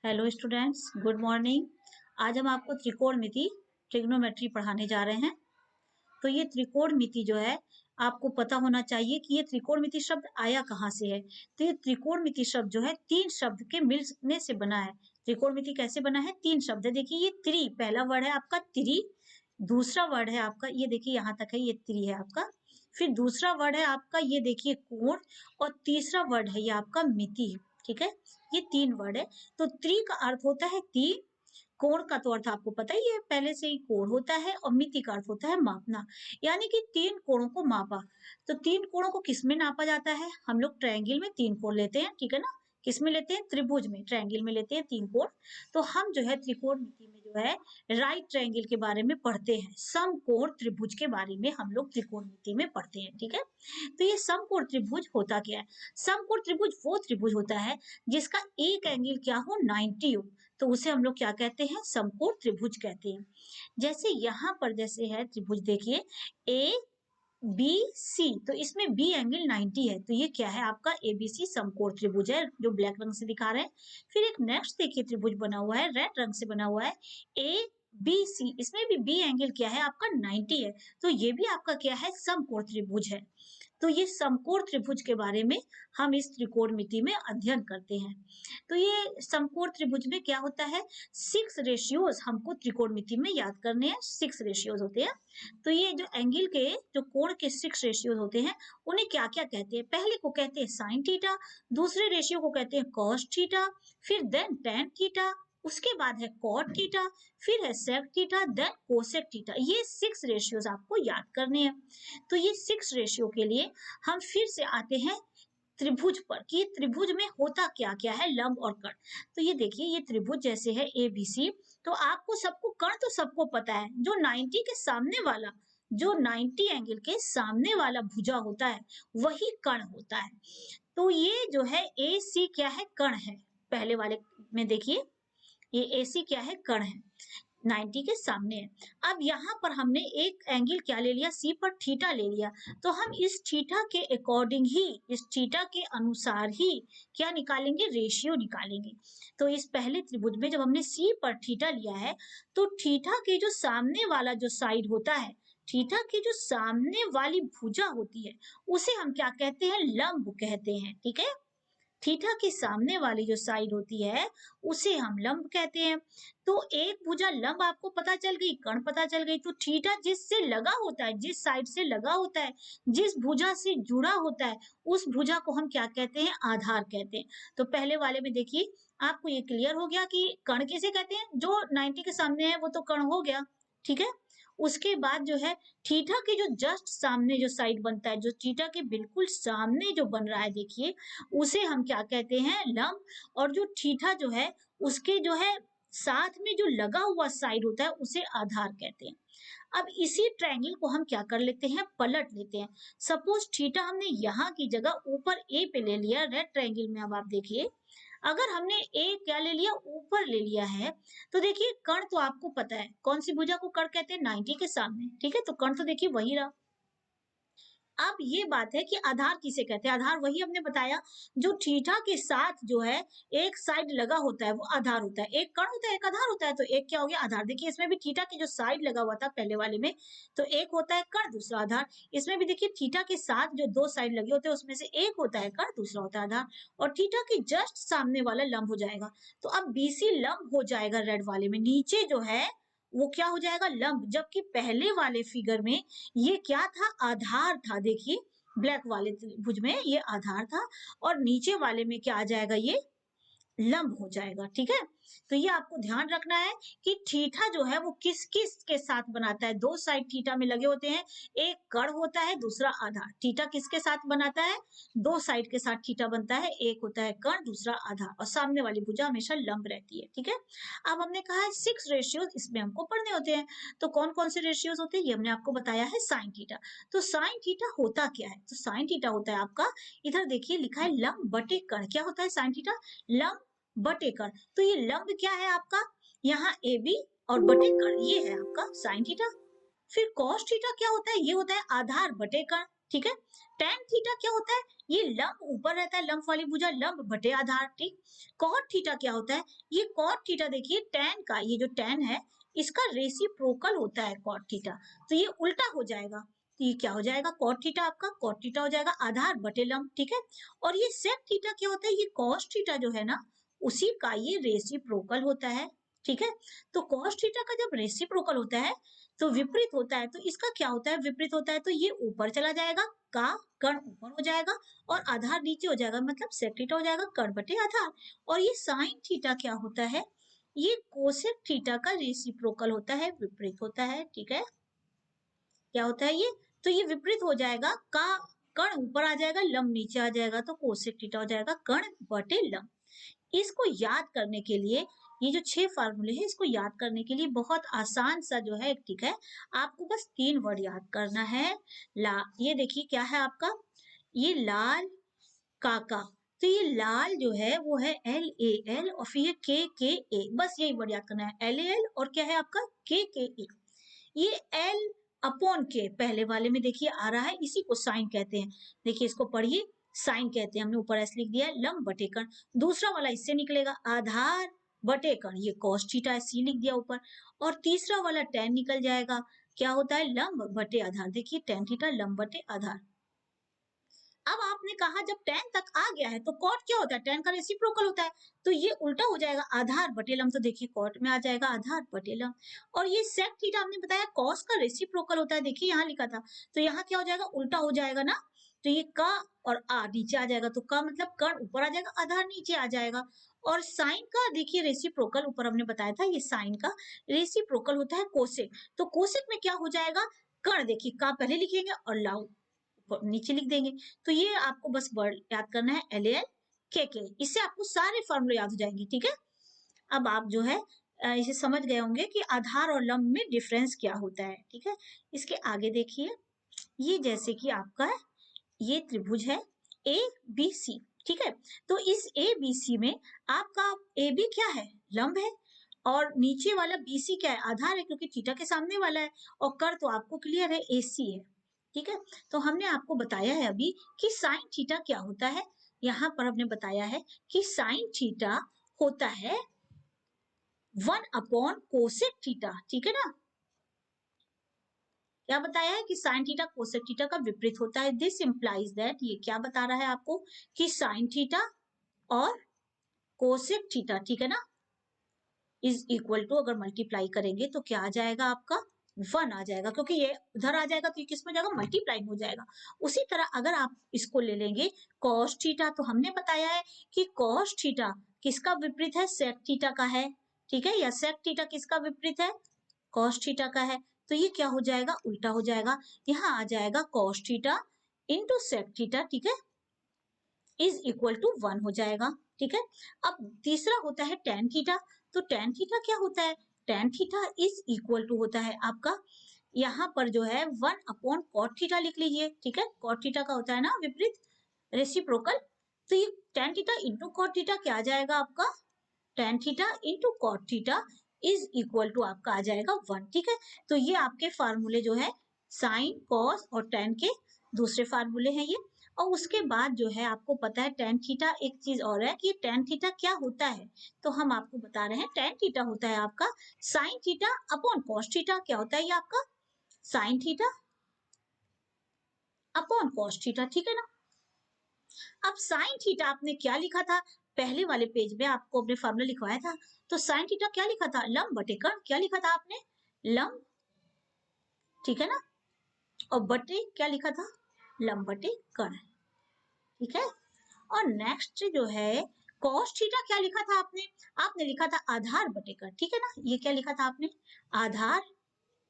Hello students, good morning. आज हम आपको त्रिकोणमिति ट्रिग्नोमेट्री पढ़ाने जा रहे हैं। तो ये त्रिकोणमिति जो है, आपको पता होना चाहिए कि ये त्रिकोणमिति शब्द आया कहाँ से है। तो ये त्रिकोणमिति शब्द जो है तीन शब्द के मिलने से बना है। त्रिकोणमिति कैसे बना है? तीन शब्द है। देखिए ये त्रि, पहला वर्ड है आपका त्रि, दूसरा वर्ड है आपका, ये देखिए यहाँ तक है, ये त्रि है आपका। फिर दूसरा वर्ड है आपका, ये देखिए कोण, और तीसरा वर्ड है ये आपका मिति। ठीक है, ये तीन वर्ड है। तो त्रि का अर्थ होता है तीन, कोण का तो अर्थ आपको पता ही है, पहले से ही कोण होता है, और मिति का अर्थ होता है मापना, यानी कि तीन कोणों को मापा। तो तीन कोणों को किस में नापा जाता है? हम लोग ट्रायंगल में तीन कोण लेते हैं, ठीक है ना। किस में लेते हैं? त्रिभुज में, ट्रायंगल में लेते हैं तीन कोण। तो हम जो है त्रिकोणमिति में जो है राइट ट्रायंगल के बारे में पढ़ते हैं, समकोण त्रिभुज के बारे में हम लोग त्रिकोणमिति में पढ़ते हैं, ठीक है। तो ये समकोण त्रिभुज होता क्या है? समकोण त्रिभुज वो त्रिभुज होता है जिसका एक एंगल क्या हो? 90 हो, तो उसे हम लोग क्या कहते हैं? समकोण त्रिभुज कहते हैं। जैसे यहाँ पर जैसे है त्रिभुज, देखिए ए बी सी, तो इसमें बी एंगल 90 है, तो ये क्या है? आपका एबीसी समकोण त्रिभुज है, जो ब्लैक रंग से दिखा रहे हैं। फिर एक नेक्स्ट देखिए त्रिभुज बना हुआ है, रेड रंग से बना हुआ है, ए बी सी, इसमें भी बी एंगल क्या है? आपका 90 है, तो ये भी आपका क्या है? समकोण त्रिभुज है। तो ये समकोण त्रिभुज के बारे में हम इस त्रिकोणमिति में अध्ययन करते हैं। तो ये समकोण त्रिभुज में क्या होता है? 6 रेशियोज हमको त्रिकोणमिति में याद करने हैं। 6 रेशियोज होते हैं। तो ये जो एंगल के, जो कोण के 6 रेशियोज होते हैं, उन्हें क्या क्या कहते हैं? पहले को कहते हैं साइन थीटा, दूसरे रेशियो को कहते हैं कॉस थीटा, फिर देन टेन थीटा, उसके बाद है कॉट थीटा, फिर है sec theta, then cosec theta. ये 6 रेशियोज आपको याद करने हैं। तो ये 6 रेशियो के लिए हम फिर से आते हैं त्रिभुज पर, कि त्रिभुज में होता क्या क्या है, लंब और कण। तो ये देखिए, ये त्रिभुज जैसे है ए बी सी, तो आपको सबको कण तो सबको पता है, जो 90 के सामने वाला, जो 90 एंगल के सामने वाला भुजा होता है, वही कण होता है। तो ये जो है ए सी क्या है? कण है। पहले वाले में देखिए, ये ए सी क्या है? कण है, 90 के सामने है। अब यहाँ पर हमने एक एंगल क्या ले लिया? सी पर थीटा ले लिया। तो हम इस थीटा के अकॉर्डिंग ही, इस थीटा के अनुसार ही क्या निकालेंगे? रेशियो निकालेंगे। तो इस पहले त्रिभुज में जब हमने सी पर थीटा लिया है, तो थीटा के जो सामने वाला जो साइड होता है, थीटा की जो सामने वाली भुजा होती है, उसे हम क्या कहते हैं? लंब कहते हैं, ठीक है। थीटा के सामने वाली जो साइड होती है, उसे हम लंब कहते हैं। तो एक भुजा लंब आपको पता चल गई, कर्ण पता चल गई। तो थीटा जिससे लगा होता है, जिस साइड से लगा होता है, जिस भुजा से जुड़ा होता है, उस भुजा को हम क्या कहते हैं? आधार कहते हैं। तो पहले वाले में देखिए, आपको ये क्लियर हो गया कि कर्ण किसे कहते हैं? जो 90 के सामने है वो तो कर्ण हो गया, ठीक है। उसके बाद जो है थीटा के जो जस्ट सामने जो साइड बनता है, जो थीटा के बिल्कुल सामने जो बन रहा है, देखिए उसे हम क्या कहते हैं? लंब। और जो थीटा जो है, उसके जो है साथ में जो लगा हुआ साइड होता है, उसे आधार कहते हैं। अब इसी ट्रायंगल को हम क्या कर लेते हैं? पलट लेते हैं। सपोज थीटा हमने यहाँ की जगह ऊपर ए पे ले लिया, रेड ट्रायंगल में। अब आप देखिए, अगर हमने ए क्या ले लिया? ऊपर ले लिया है, तो देखिए कर्ण तो आपको पता है, कौन सी भुजा को कर्ण कहते हैं? 90 के सामने, ठीक है। तो कर्ण तो देखिए वही रहा। अब ये बात है कि आधार किसे कहते हैं? आधार वही हमने बताया, जो थीटा के साथ जो है एक साइड लगा होता है, वो आधार होता है। एक कर्ण होता है, एक आधार होता है, तो एक क्या हो गया? आधार। देखिए इसमें भी थीटा की जो साइड लगा हुआ था पहले वाले में, तो एक होता है कर्ण, दूसरा आधार। इसमें भी देखिए थीटा के साथ जो दो साइड लगे होते हैं, उसमें से एक होता है कर्ण, दूसरा होता है आधार। और थीटा के जस्ट सामने वाला लंब हो जाएगा। तो अब बीसी लंब हो जाएगा रेड वाले में, नीचे जो है वो क्या हो जाएगा? लंब। जबकि पहले वाले फिगर में ये क्या था? आधार था। देखिए ब्लैक वाले त्रिभुज में ये आधार था, और नीचे वाले में क्या आ जाएगा? ये लंब हो जाएगा, ठीक है। तो ये आपको ध्यान रखना है कि थीटा जो है वो किस किस के साथ बनाता है। दो साइड थीटा में लगे होते हैं, एक कर्ण होता है, दूसरा आधार। थीटा किसके साथ बनाता है? दो साइड के साथ थीटा बनता है, एक होता है कर्ण, दूसरा आधार, और सामने वाली भुजा हमेशा लंब रहती है, ठीक है। अब हमने कहा है 6 रेशियोज इसमें हमको पढ़ने होते हैं। तो कौन कौन से रेशियोज होते हैं? ये हमने आपको बताया है, साइन थीटा। तो साइन थीटा होता क्या है? तो साइन थीटा होता है आपका, इधर देखिए लिखा है लंब बटे कर्ण। क्या होता है साइन थीटा? लंब बटे कर्ण। तो ये लंब क्या है आपका? यहाँ ए बी, और बटे कर्ण, ये है आपका साइन थीटा। फिर कॉस थीटा क्या होता है? ये होता है आधार बटे कर्ण, ठीक है। टेन थीटा क्या होता है, ये लंब ऊपर रहता है, लंब वाली भुजा, लंब बटे आधार, ठीक। कॉट थीटा क्या होता है, ये कॉट थीटा देखिए टेन का, ये जो टेन है इसका रेसिप्रोकल होता है कॉट थीटा, तो ये उल्टा हो जाएगा, तो ये क्या हो जाएगा, कॉट थीटा आपका कॉट थीटा हो जाएगा आधार बटे लंब, ठीक है। और ये सेक थीटा क्या होता है, ये कॉस थीटा जो है ना उसी का ये रेसिप्रोकल होता है, ठीक है। तो कॉस थीटा का जब रेसिप्रोकल होता है तो विपरीत होता है, तो इसका क्या होता है, विपरीत होता है, तो ये ऊपर चला जाएगा, का कर्ण ऊपर हो जाएगा और आधार नीचे हो जाएगा, मतलब सेक थीटा हो जाएगा कर्ण बटे आधार। और ये साइन थीटा क्या होता है, ये कोसेक थीटा का रेसिप्रोकल होता है, विपरीत होता है, ठीक है। क्या होता है ये, तो ये विपरीत हो जाएगा, का कर्ण ऊपर आ जाएगा, लंब नीचे आ जाएगा, तो कोसेक थीटा हो जाएगा कर्ण बटे लंब। इसको याद करने के लिए ये जो 6 फार्मूले हैं इसको याद करने के लिए बहुत आसान सा जो है एक ट्रिक है, आपको बस 3 वर्ड याद करना है। ला, ये देखिए क्या है आपका, ये लाल काका, तो ये लाल जो है वो है LAL और फिर KKA, बस यही वर्ड याद करना है, LAL और क्या है आपका KKA। ये L अपॉन के पहले वाले में देखिए आ रहा है, इसी को साइन कहते हैं, देखिए इसको पढ़िए, साइन कहते हैं, हमने ऊपर एस लिख दिया है, लंब बटे कर्ण, दूसरा वाला इससे निकलेगा आधार बटे कर्ण, ये कॉस थीटा है, सी लिख दिया ऊपर, और तीसरा वाला टेन निकल जाएगा, क्या होता है लंब बटे आधार, देखिए टेन थीटा लंब बटे आधार। अब आपने कहा जब टेन तक आ गया है तो कॉट क्या होता है, टेन का रेसिप्रोकल होता है, तो ये उल्टा हो जाएगा आधार बटे लंब, तो देखिए कॉट में आ जाएगा आधार बटे लंब। और ये सेक थीटा हमने बताया कॉस का रेसिप्रोकल होता है, देखिए यहाँ लिखा था, तो यहाँ क्या हो जाएगा उल्टा हो जाएगा ना, तो ये का और आ नीचे आ जाएगा, तो का मतलब कर्ण ऊपर आ जाएगा, आधार नीचे आ जाएगा। और साइन का देखिए रेसिप्रोकल ऊपर हमने बताया था, ये साइन का रेसिप्रोकल होता है कोसेक, तो कोसेक में क्या हो जाएगा, कर्ण देखिए का पहले लिखेंगे और लाउ नीचे लिख देंगे, तो ये आपको बस वर्ड याद करना है LAL KK, इससे आपको सारे फॉर्मूले याद हो जाएंगे, ठीक है। अब आप जो है इसे समझ गए होंगे कि आधार और लंब में डिफरेंस क्या होता है, ठीक है। इसके आगे देखिए, ये जैसे कि आपका ये त्रिभुज है ABC, ठीक है, तो इस ABC में आपका AB क्या है, लंब है, और नीचे वाला BC क्या है, आधार है, क्योंकि थीटा के सामने वाला है, और कर तो आपको क्लियर है AC है, ठीक है। तो हमने आपको बताया है अभी कि साइन थीटा क्या होता है, यहाँ पर हमने बताया है कि साइन थीटा होता है 1 अपॉन कोसेक थीटा, ठीक है ना। क्या बताया है कि साइन थीटा कोसेक थीटा का विपरीत होता है, दिस इंप्लाइज दैट, ये क्या बता रहा है आपको कि साइन थीटा और कोसेक थीटा, ठीक है ना, इज इक्वल टू, अगर मल्टीप्लाई करेंगे तो क्या आ जाएगा आपका 1 आ जाएगा, क्योंकि ये उधर आ जाएगा तो ये किस में जाएगा, मल्टीप्लाई हो जाएगा। उसी तरह अगर आप इसको ले लेंगे कॉस थीटा, तो हमने बताया है कि कॉस थीटा किसका विपरीत है, सेक थीटा का है, ठीक है, या सेक थीटा किसका विपरीत है, कॉस थीटा का है, तो ये क्या हो जाएगा उल्टा हो जाएगा, यहाँ आ जाएगा cos theta into sec theta, ठीक है, इज इक्वल टू 1 हो जाएगा, ठीक है। अब तीसरा होता है टेन थीटा, तो टेन थीटा क्या होता है, tan theta is equal to होता है आपका, यहाँ पर जो है 1 अपॉन कॉट थीटा लिख लीजिए, ठीक है, कॉट थीटा का होता है ना विपरीत रेसिप्रोकल, तो ये tan theta into cot theta क्या आ जाएगा आपका, tan theta into cot theta is equal to आपका आ जाएगा 1, ठीक है। तो ये आपके फार्मूले जो है साइन कॉस और टेन के दूसरे फार्मूले हैं ये। और उसके बाद जो है आपको पता है टेन थीटा, एक चीज और है कि टेन थीटा क्या होता है, तो हम आपको बता रहे हैं टेन थीटा होता है आपका sine theta upon cos theta, क्या होता है ये आपका sine theta upon cos theta, ठीक है ना। अब साइन थीटा आपने क्या लिखा था, पहले वाले पेज में आपको अपने फार्मूला लिखवाया था, तो साइन थीटा क्या लिखा था, लंब बटे कर्ण, क्या लिखा था आपने, लंब, ठीक है ना, और बटे क्या लिखा था, लंब बटे कर्ण, ठीक है। और नेक्स्ट जो है कॉस थीटा क्या लिखा था आपने, आपने लिखा था आधार बटे कर्ण, ठीक है ना, ये क्या लिखा था आपने, आधार,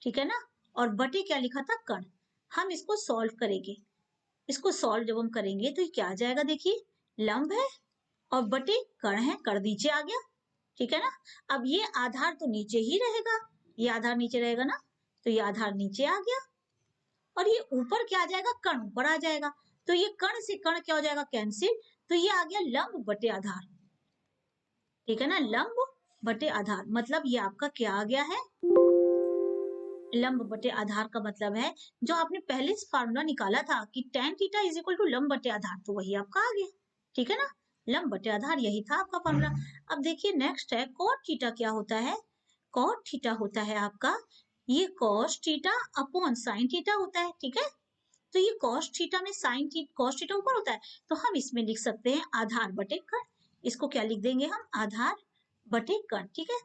ठीक है ना, और बटे क्या लिखा था कर्ण। हम इसको सॉल्व करेंगे, इसको सॉल्व जब हम करेंगे तो ये क्या आ जाएगा, देखिए लंब है और बटे कर्ण है, कर्ण नीचे आ गया, ठीक है ना। अब ये आधार तो नीचे ही रहेगा, ये आधार नीचे रहेगा ना, तो ये आधार नीचे आ गया, और ये ऊपर क्या आ जाएगा, कर्ण ऊपर आ जाएगा, तो ये कर्ण से कर्ण क्या हो जाएगा कैंसिल, तो ये आ गया लंब बटे आधार, ठीक है ना, लंब बटे आधार, मतलब ये आपका क्या आ गया है, लंब बटे आधार का मतलब है जो आपने पहले से फार्मूला निकाला था कि tan theta is equal to लंब बटे आधार, तो वही आपका आ गया। ठीक है ना, लंब बटे आधार यही था आपका फार्मूला। अब देखिए नेक्स्ट है cot थीटा। क्या होता है? cot थीटा होता है आपका ये cos theta upon sin theta होता है। ठीक है, तो ये cos थीटा में sin थीटा, cos थीटा ऊपर होता है, तो हम इसमें लिख सकते हैं आधार बटे कण। इसको क्या लिख देंगे हम? आधार बटे कण। ठीक है,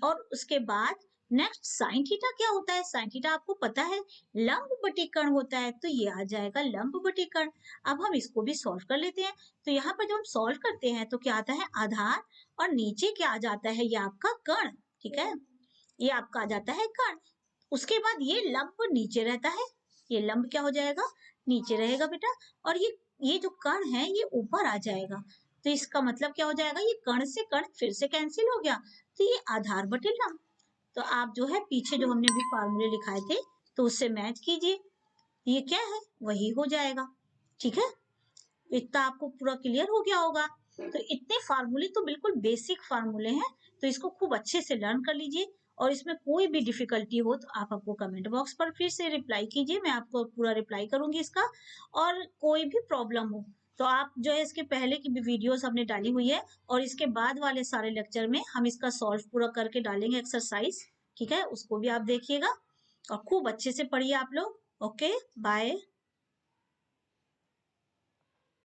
और उसके बाद नेक्स्ट साइन थीटा क्या होता है? साइन थीटा आपको पता है लंब बटे कण होता है, तो ये आ जाएगा लंब बटे कण। अब हम इसको भी सॉल्व कर लेते हैं। तो यहाँ पर जब हम सॉल्व करते हैं तो क्या आता है? आधार, और नीचे क्या आ जाता है? ये आपका कण। ठीक है, ये आपका आ जाता है कण। उसके बाद ये लंब नीचे रहता है, ये लंब क्या हो जाएगा? नीचे रहेगा बेटा, और ये जो कण है ये ऊपर आ जाएगा। तो इसका मतलब क्या हो जाएगा? ये कण से कण फिर से कैंसिल हो गया, तो ये आधार बटे लंब। तो आप जो है पीछे जो हमने भी फार्मूले लिखाए थे तो उससे मैच कीजिए, ये क्या है? वही हो जाएगा। ठीक है, इतना आपको पूरा क्लियर हो गया होगा। तो इतने फार्मूले तो बिल्कुल बेसिक फार्मूले हैं, तो इसको खूब अच्छे से लर्न कर लीजिए। और इसमें कोई भी डिफिकल्टी हो तो आप आपको कमेंट बॉक्स पर फिर से रिप्लाई कीजिए, मैं आपको पूरा रिप्लाई करूंगी इसका। और कोई भी प्रॉब्लम हो तो आप जो है इसके पहले की भी वीडियोस हमने डाली हुई है, और इसके बाद वाले सारे लेक्चर में हम इसका सॉल्व पूरा करके डालेंगे एक्सरसाइज। ठीक है, उसको भी आप देखिएगा और खूब अच्छे से पढ़िए आप लोग। Okay, bye.